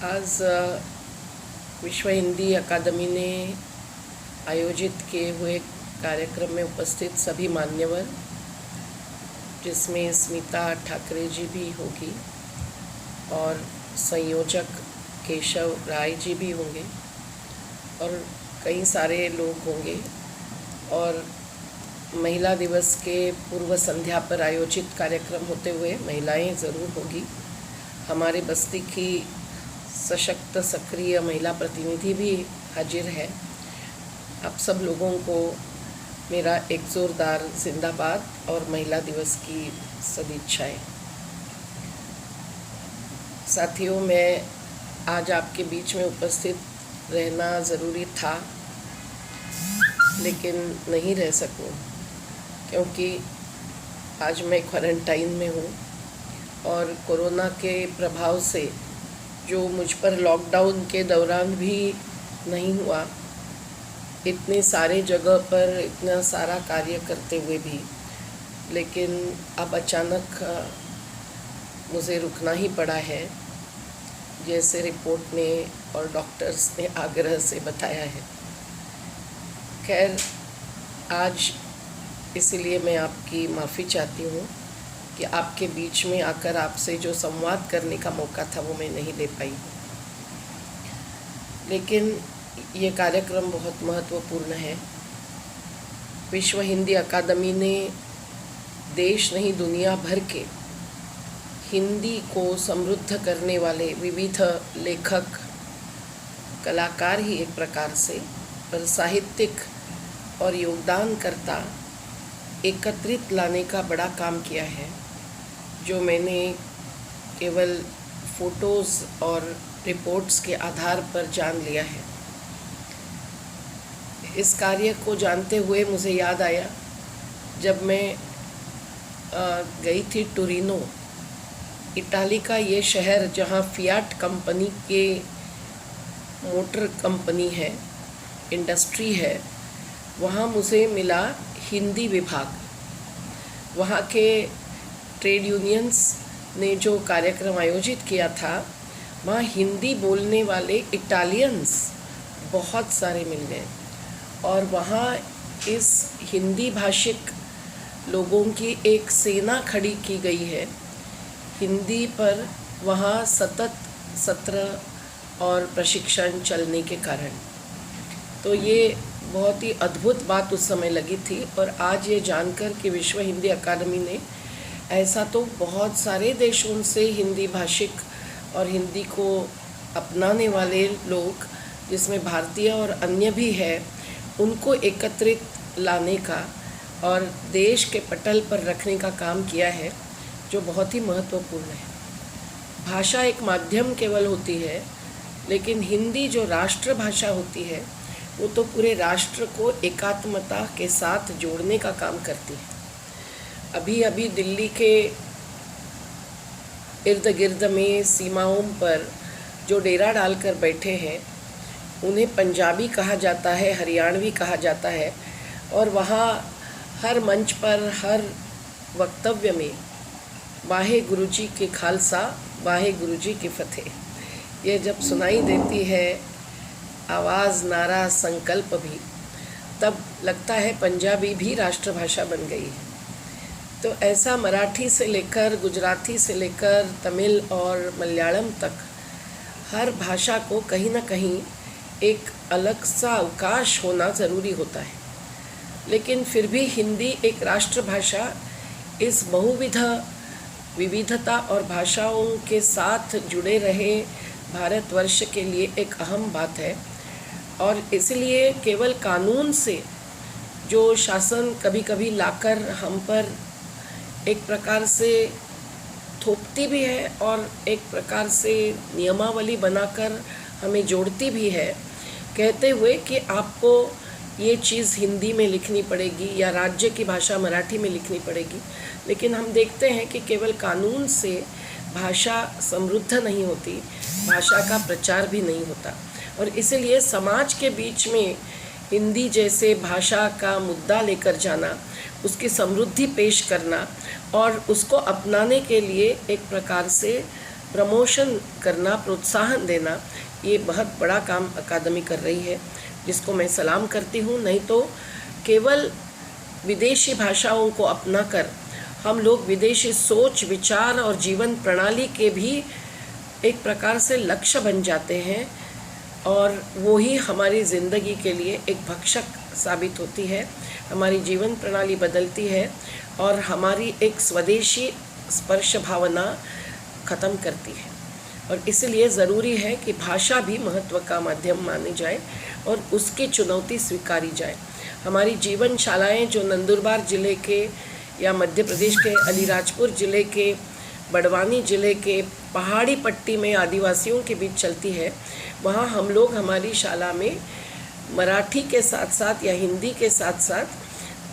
आज विश्व हिंदी अकादमी ने आयोजित किए हुए कार्यक्रम में उपस्थित सभी मान्यवर, जिसमें स्मिता ठाकरे जी भी होगी और संयोजक केशव राय जी भी होंगे और कई सारे लोग होंगे। और महिला दिवस के पूर्व संध्या पर आयोजित कार्यक्रम होते हुए महिलाएं ज़रूर होगी। हमारे बस्ती की सशक्त सक्रिय महिला प्रतिनिधि भी हाजिर है। आप सब लोगों को मेरा एक ज़ोरदार जिंदाबाद और महिला दिवस की सदिच्छाएं। साथियों, मैं आज आपके बीच में उपस्थित रहना ज़रूरी था, लेकिन नहीं रह सकूं क्योंकि आज मैं क्वारंटाइन में हूँ और कोरोना के प्रभाव से जो मुझ पर लॉकडाउन के दौरान भी नहीं हुआ, इतने सारे जगह पर इतना सारा कार्य करते हुए भी, लेकिन अब अचानक मुझे रुकना ही पड़ा है, जैसे रिपोर्ट ने और डॉक्टर्स ने आग्रह से बताया है। खैर, आज इसीलिए मैं आपकी माफ़ी चाहती हूँ कि आपके बीच में आकर आपसे जो संवाद करने का मौका था वो मैं नहीं ले पाई। लेकिन ये कार्यक्रम बहुत महत्वपूर्ण है। विश्व हिंदी अकादमी ने देश नहीं दुनिया भर के हिंदी को समृद्ध करने वाले विविध लेखक, कलाकार ही एक प्रकार से, पर साहित्यिक और योगदानकर्ता एकत्रित लाने का बड़ा काम किया है, जो मैंने केवल फ़ोटोज़ और रिपोर्ट्स के आधार पर जान लिया है। इस कार्य को जानते हुए मुझे याद आया जब मैं गई थी टोरिनो, इटाली का ये शहर जहाँ फियाट कंपनी के मोटर कंपनी है, इंडस्ट्री है। वहाँ मुझे मिला हिंदी विभाग। वहाँ के ट्रेड यूनियंस ने जो कार्यक्रम आयोजित किया था, वहाँ हिंदी बोलने वाले इटालियंस बहुत सारे मिल गए और वहाँ इस हिंदी भाषिक लोगों की एक सेना खड़ी की गई है। हिंदी पर वहाँ सतत सत्र और प्रशिक्षण चलने के कारण। तो ये बहुत ही अद्भुत बात उस समय लगी थी। और आज ये जानकर कि विश्व हिंदी अकादमी ने ऐसा तो बहुत सारे देशों से हिंदी भाषिक और हिंदी को अपनाने वाले लोग, जिसमें भारतीय और अन्य भी है, उनको एकत्रित लाने का और देश के पटल पर रखने का काम किया है, जो बहुत ही महत्वपूर्ण है। भाषा एक माध्यम केवल होती है, लेकिन हिंदी जो राष्ट्र भाषा होती है वो तो पूरे राष्ट्र को एकात्मता के साथ जोड़ने का काम करती है। अभी अभी दिल्ली के इर्द गिर्द में सीमाओं पर जो डेरा डालकर बैठे हैं, उन्हें पंजाबी कहा जाता है, हरियाणवी कहा जाता है, और वहाँ हर मंच पर, हर वक्तव्य में वाहे गुरु जी की खालसा, वाहे गुरु जी की फतेह, ये जब सुनाई देती है आवाज़, नारा, संकल्प भी, तब लगता है पंजाबी भी राष्ट्रभाषा बन गई है। तो ऐसा मराठी से लेकर गुजराती से लेकर तमिल और मलयालम तक हर भाषा को कहीं ना कहीं एक अलग सा अवकाश होना ज़रूरी होता है। लेकिन फिर भी हिंदी एक राष्ट्रभाषा इस विविधता और भाषाओं के साथ जुड़े रहे भारतवर्ष के लिए एक अहम बात है। और इसलिए केवल कानून से जो शासन कभी कभी लाकर हम पर एक प्रकार से थोपती भी है और एक प्रकार से नियमावली बनाकर हमें जोड़ती भी है, कहते हुए कि आपको ये चीज़ हिंदी में लिखनी पड़ेगी या राज्य की भाषा मराठी में लिखनी पड़ेगी। लेकिन हम देखते हैं कि केवल कानून से भाषा समृद्ध नहीं होती, भाषा का प्रचार भी नहीं होता। और इसलिए समाज के बीच में हिंदी जैसे भाषा का मुद्दा लेकर जाना, उसकी समृद्धि पेश करना और उसको अपनाने के लिए एक प्रकार से प्रमोशन करना, प्रोत्साहन देना, ये बहुत बड़ा काम अकादमी कर रही है, जिसको मैं सलाम करती हूँ। नहीं तो केवल विदेशी भाषाओं को अपनाकर हम लोग विदेशी सोच, विचार और जीवन प्रणाली के भी एक प्रकार से लक्ष्य बन जाते हैं, और वो ही हमारी ज़िंदगी के लिए एक भक्षक साबित होती है। हमारी जीवन प्रणाली बदलती है और हमारी एक स्वदेशी स्पर्श भावना ख़त्म करती है। और इसलिए ज़रूरी है कि भाषा भी महत्व का माध्यम मानी जाए और उसकी चुनौती स्वीकारी जाए। हमारी जीवन शालाएँ जो नंदुरबार ज़िले के या मध्य प्रदेश के अलीराजपुर ज़िले के, बड़वानी ज़िले के पहाड़ी पट्टी में आदिवासियों के बीच चलती है, वहाँ हम लोग हमारी शाला में मराठी के साथ साथ या हिंदी के साथ साथ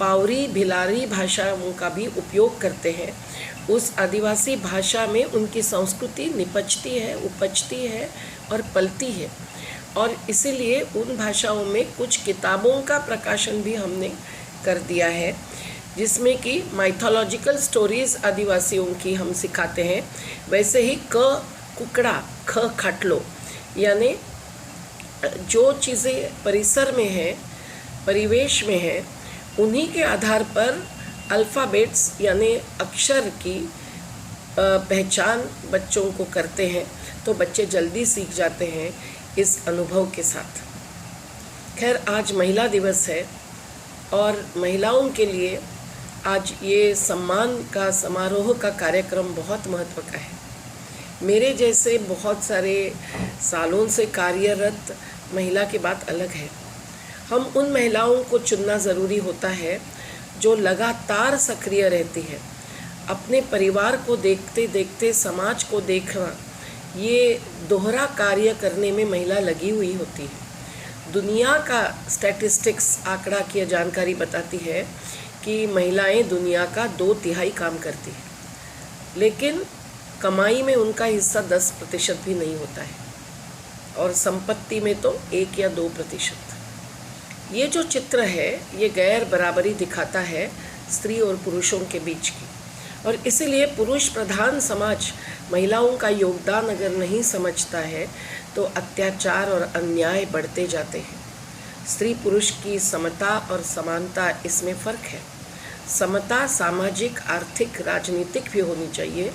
पावरी, भिलारी भाषाओं का भी उपयोग करते हैं। उस आदिवासी भाषा में उनकी संस्कृति निपजती है, उपजती है और पलती है। और इसीलिए उन भाषाओं में कुछ किताबों का प्रकाशन भी हमने कर दिया है, जिसमें कि माइथोलॉजिकल स्टोरीज़ आदिवासियों की हम सिखाते हैं। वैसे ही क कुकड़ा, ख खाटलो, यानी जो चीज़ें परिसर में हैं, परिवेश में हैं, उन्हीं के आधार पर अल्फ़ाबेट्स यानी अक्षर की पहचान बच्चों को करते हैं, तो बच्चे जल्दी सीख जाते हैं इस अनुभव के साथ। खैर, आज महिला दिवस है और महिलाओं के लिए आज ये सम्मान का समारोह का कार्यक्रम बहुत महत्व का है। मेरे जैसे बहुत सारे सालों से कार्यरत महिला की बात अलग है। हम उन महिलाओं को चुनना ज़रूरी होता है जो लगातार सक्रिय रहती है। अपने परिवार को देखते देखते समाज को देखना, ये दोहरा कार्य करने में महिला लगी हुई होती है। दुनिया का स्टैटिस्टिक्स, आंकड़ा की जानकारी बताती है कि महिलाएं दुनिया का 2/3 काम करती हैं, लेकिन कमाई में उनका हिस्सा 10% भी नहीं होता है, और संपत्ति में तो 1 या 2%। ये जो चित्र है, ये गैर बराबरी दिखाता है स्त्री और पुरुषों के बीच की, और इसीलिए पुरुष प्रधान समाज महिलाओं का योगदान अगर नहीं समझता है तो अत्याचार और अन्याय बढ़ते जाते हैं। स्त्री पुरुष की समता और समानता, इसमें फ़र्क है। समता सामाजिक, आर्थिक, राजनीतिक भी होनी चाहिए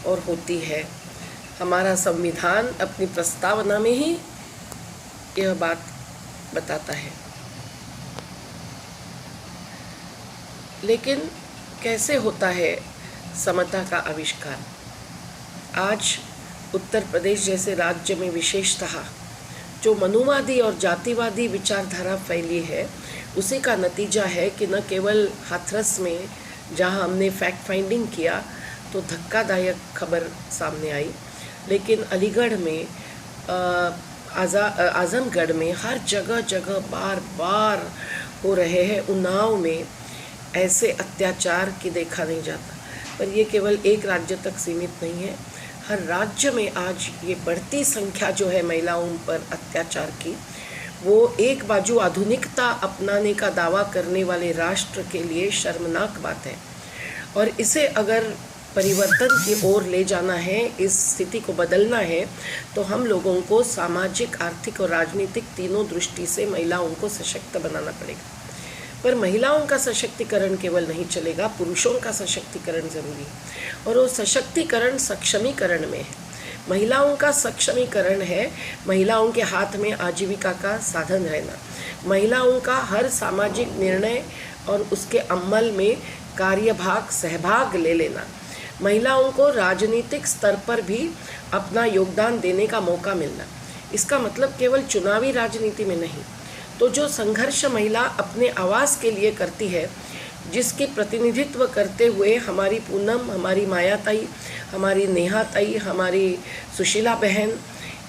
और होती है। हमारा संविधान अपनी प्रस्तावना में ही यह बात बताता है। लेकिन कैसे होता है समता का आविष्कार? आज उत्तर प्रदेश जैसे राज्य में विशेषतः जो मनुवादी और जातिवादी विचारधारा फैली है, उसी का नतीजा है कि न केवल हाथरस में, जहां हमने फैक्ट फाइंडिंग किया तो धक्कादायक खबर सामने आई, लेकिन अलीगढ़ में, आज़मगढ़ में, हर जगह जगह बार बार हो रहे हैं। उन्नाव में ऐसे अत्याचार की देखा नहीं जाता। पर ये केवल एक राज्य तक सीमित नहीं है, हर राज्य में आज ये बढ़ती संख्या जो है महिलाओं पर अत्याचार की, वो एक बाजू आधुनिकता अपनाने का दावा करने वाले राष्ट्र के लिए शर्मनाक बात है। और इसे अगर परिवर्तन की ओर ले जाना है, इस स्थिति को बदलना है, तो हम लोगों को सामाजिक, आर्थिक और राजनीतिक तीनों दृष्टि से महिलाओं को सशक्त बनाना पड़ेगा। पर महिलाओं का सशक्तिकरण केवल नहीं चलेगा, पुरुषों का सशक्तिकरण ज़रूरी है। और वो सशक्तिकरण सक्षमीकरण में है। महिलाओं का सक्षमीकरण है महिलाओं के हाथ में आजीविका का साधन रहना, महिलाओं का हर सामाजिक निर्णय और उसके अमल में कार्यभाग, सहभाग ले लेना, महिलाओं को राजनीतिक स्तर पर भी अपना योगदान देने का मौका मिलना। इसका मतलब केवल चुनावी राजनीति में नहीं, तो जो संघर्ष महिला अपने आवाज़ के लिए करती है, जिसकी प्रतिनिधित्व करते हुए हमारी पूनम, हमारी मायाताई, हमारी नेहाताई, हमारी सुशीला बहन,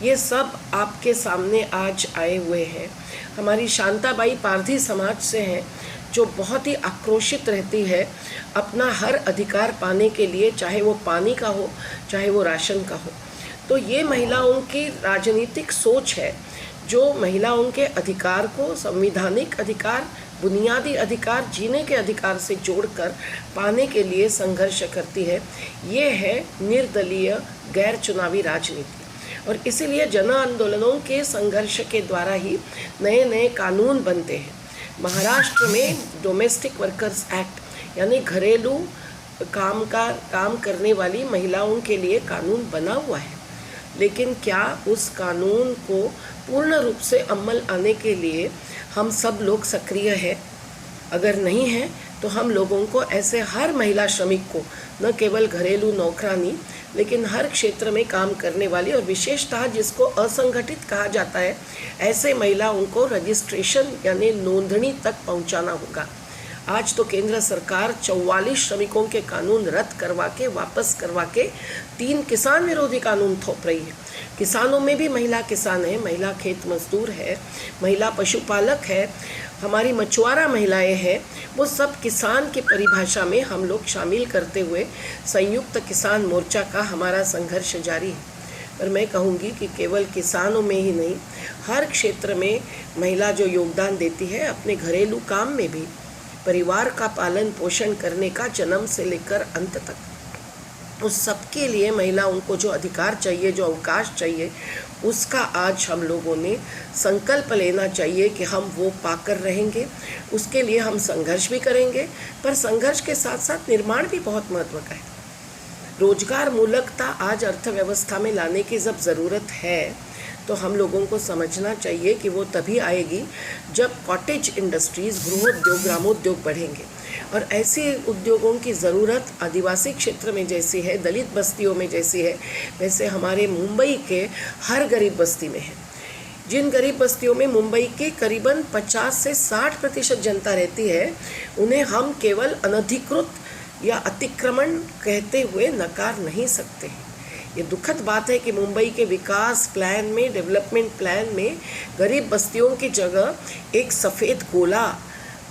ये सब आपके सामने आज आए हुए हैं। हमारी शांताबाई पारधी समाज से हैं, जो बहुत ही आक्रोशित रहती है अपना हर अधिकार पाने के लिए, चाहे वो पानी का हो, चाहे वो राशन का हो। तो ये महिलाओं की राजनीतिक सोच है जो महिलाओं के अधिकार को, संवैधानिक अधिकार बुनियादी अधिकार जीने के अधिकार से जोड़कर पाने के लिए संघर्ष करती है। ये है निर्दलीय गैर चुनावी राजनीति। और इसीलिए जन आंदोलनों के संघर्ष के द्वारा ही नए नए कानून बनते हैं। महाराष्ट्र में डोमेस्टिक वर्कर्स एक्ट यानी घरेलू काम करने वाली महिलाओं के लिए कानून बना हुआ है, लेकिन क्या उस कानून को पूर्ण रूप से अमल आने के लिए हम सब लोग सक्रिय हैं? अगर नहीं है तो हम लोगों को ऐसे हर महिला श्रमिक को, न केवल घरेलू नौकरानी लेकिन हर क्षेत्र में काम करने वाली और विशेषतः जिसको असंगठित कहा जाता है, ऐसे महिलाओं को रजिस्ट्रेशन यानी नोंदणी तक पहुंचाना होगा। आज तो केंद्र सरकार 44 श्रमिकों के कानून रद्द करवा के वापस करवा के 3 किसान विरोधी कानून थोप रही है। किसानों में भी महिला किसान है, महिला खेत मजदूर है, महिला पशुपालक है, हमारी मछुआरा महिलाएं हैं। वो सब किसान की परिभाषा में हम लोग शामिल करते हुए संयुक्त किसान मोर्चा का हमारा संघर्ष जारी है। पर मैं कहूँगी कि केवल किसानों में ही नहीं, हर क्षेत्र में महिला जो योगदान देती है, अपने घरेलू काम में भी, परिवार का पालन पोषण करने का जन्म से लेकर अंत तक, उस सब के लिए महिलाओं को जो अधिकार चाहिए, जो अवकाश चाहिए, उसका आज हम लोगों ने संकल्प लेना चाहिए कि हम वो पाकर रहेंगे। उसके लिए हम संघर्ष भी करेंगे, पर संघर्ष के साथ साथ निर्माण भी बहुत महत्व का है। रोजगार मूलकता आज अर्थव्यवस्था में लाने की जब ज़रूरत है तो हम लोगों को समझना चाहिए कि वो तभी आएगी जब कॉटेज इंडस्ट्रीज़, गृहोद्योग, ग्रामोद्योग बढ़ेंगे। और ऐसे उद्योगों की ज़रूरत आदिवासी क्षेत्र में जैसी है, दलित बस्तियों में जैसी है, वैसे हमारे मुंबई के हर गरीब बस्ती में है। जिन गरीब बस्तियों में मुंबई के करीबन 50 से 60% जनता रहती है, उन्हें हम केवल अनधिकृत या अतिक्रमण कहते हुए नकार नहीं सकते हैं। ये दुखद बात है कि मुंबई के विकास प्लान में, डेवलपमेंट प्लान में गरीब बस्तियों की जगह एक सफ़ेद गोला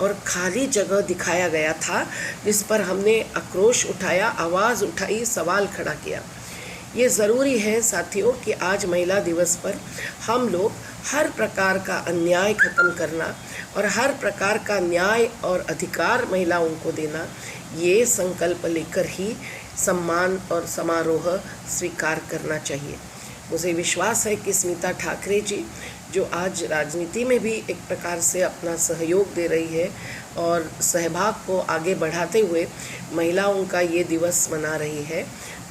और खाली जगह दिखाया गया था, जिस पर हमने आक्रोश उठाया, आवाज़ उठाई, सवाल खड़ा किया। ये ज़रूरी है साथियों कि आज महिला दिवस पर हम लोग हर प्रकार का अन्याय ख़त्म करना और हर प्रकार का न्याय और अधिकार महिलाओं को देना, ये संकल्प लेकर ही सम्मान और समारोह स्वीकार करना चाहिए। मुझे विश्वास है कि स्मिता ठाकरे जी, जो आज राजनीति में भी एक प्रकार से अपना सहयोग दे रही है और सहभाग को आगे बढ़ाते हुए महिलाओं का ये दिवस मना रही है,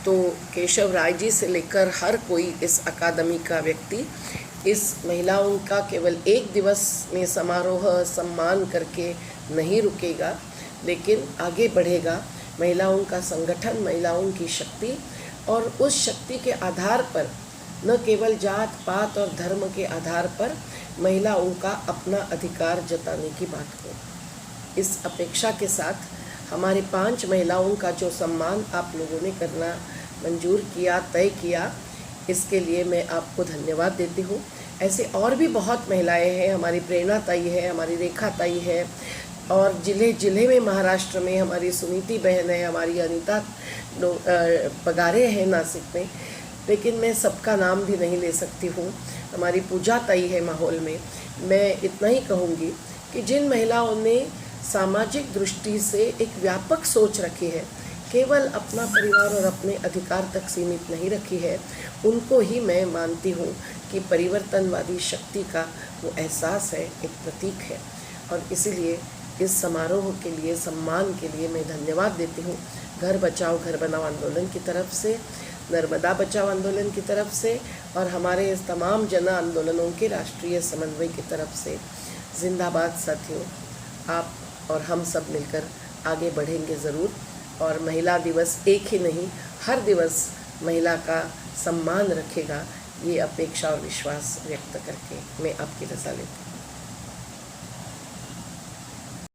तो केशव राय जी से लेकर हर कोई इस अकादमी का व्यक्ति इस महिलाओं का केवल एक दिवस में समारोह सम्मान करके नहीं रुकेगा, लेकिन आगे बढ़ेगा। महिलाओं का संगठन, महिलाओं की शक्ति, और उस शक्ति के आधार पर, न केवल जात पात और धर्म के आधार पर, महिलाओं का अपना अधिकार जताने की बात हो। इस अपेक्षा के साथ हमारे 5 महिलाओं का जो सम्मान आप लोगों ने करना मंजूर किया, तय किया, इसके लिए मैं आपको धन्यवाद देती हूँ। ऐसे और भी बहुत महिलाएं हैं, हमारी प्रेरणा ताई है, हमारी रेखा ताई है, और जिले जिले में महाराष्ट्र में हमारी सुनीति बहन है, हमारी अनीता पगारे हैं नासिक में, लेकिन मैं सबका नाम भी नहीं ले सकती हूँ। हमारी पूजा ताई है माहौल में। मैं इतना ही कहूँगी कि जिन महिलाओं ने सामाजिक दृष्टि से एक व्यापक सोच रखी है, केवल अपना परिवार और अपने अधिकार तक सीमित नहीं रखी है, उनको ही मैं मानती हूँ कि परिवर्तनवादी शक्ति का वो एहसास है, एक प्रतीक है। और इसीलिए इस समारोह के लिए, सम्मान के लिए मैं धन्यवाद देती हूँ घर बचाओ घर बनाओ आंदोलन की तरफ से, नर्मदा बचाओ आंदोलन की तरफ से, और हमारे इस तमाम जन आंदोलनों के राष्ट्रीय समन्वय की तरफ से। जिंदाबाद साथियों, आप और हम सब मिलकर आगे बढ़ेंगे ज़रूर। और महिला दिवस एक ही नहीं, हर दिवस महिला का सम्मान रखेगा, ये अपेक्षा और विश्वास व्यक्त करके मैं आपकी रजा लेती हूँ।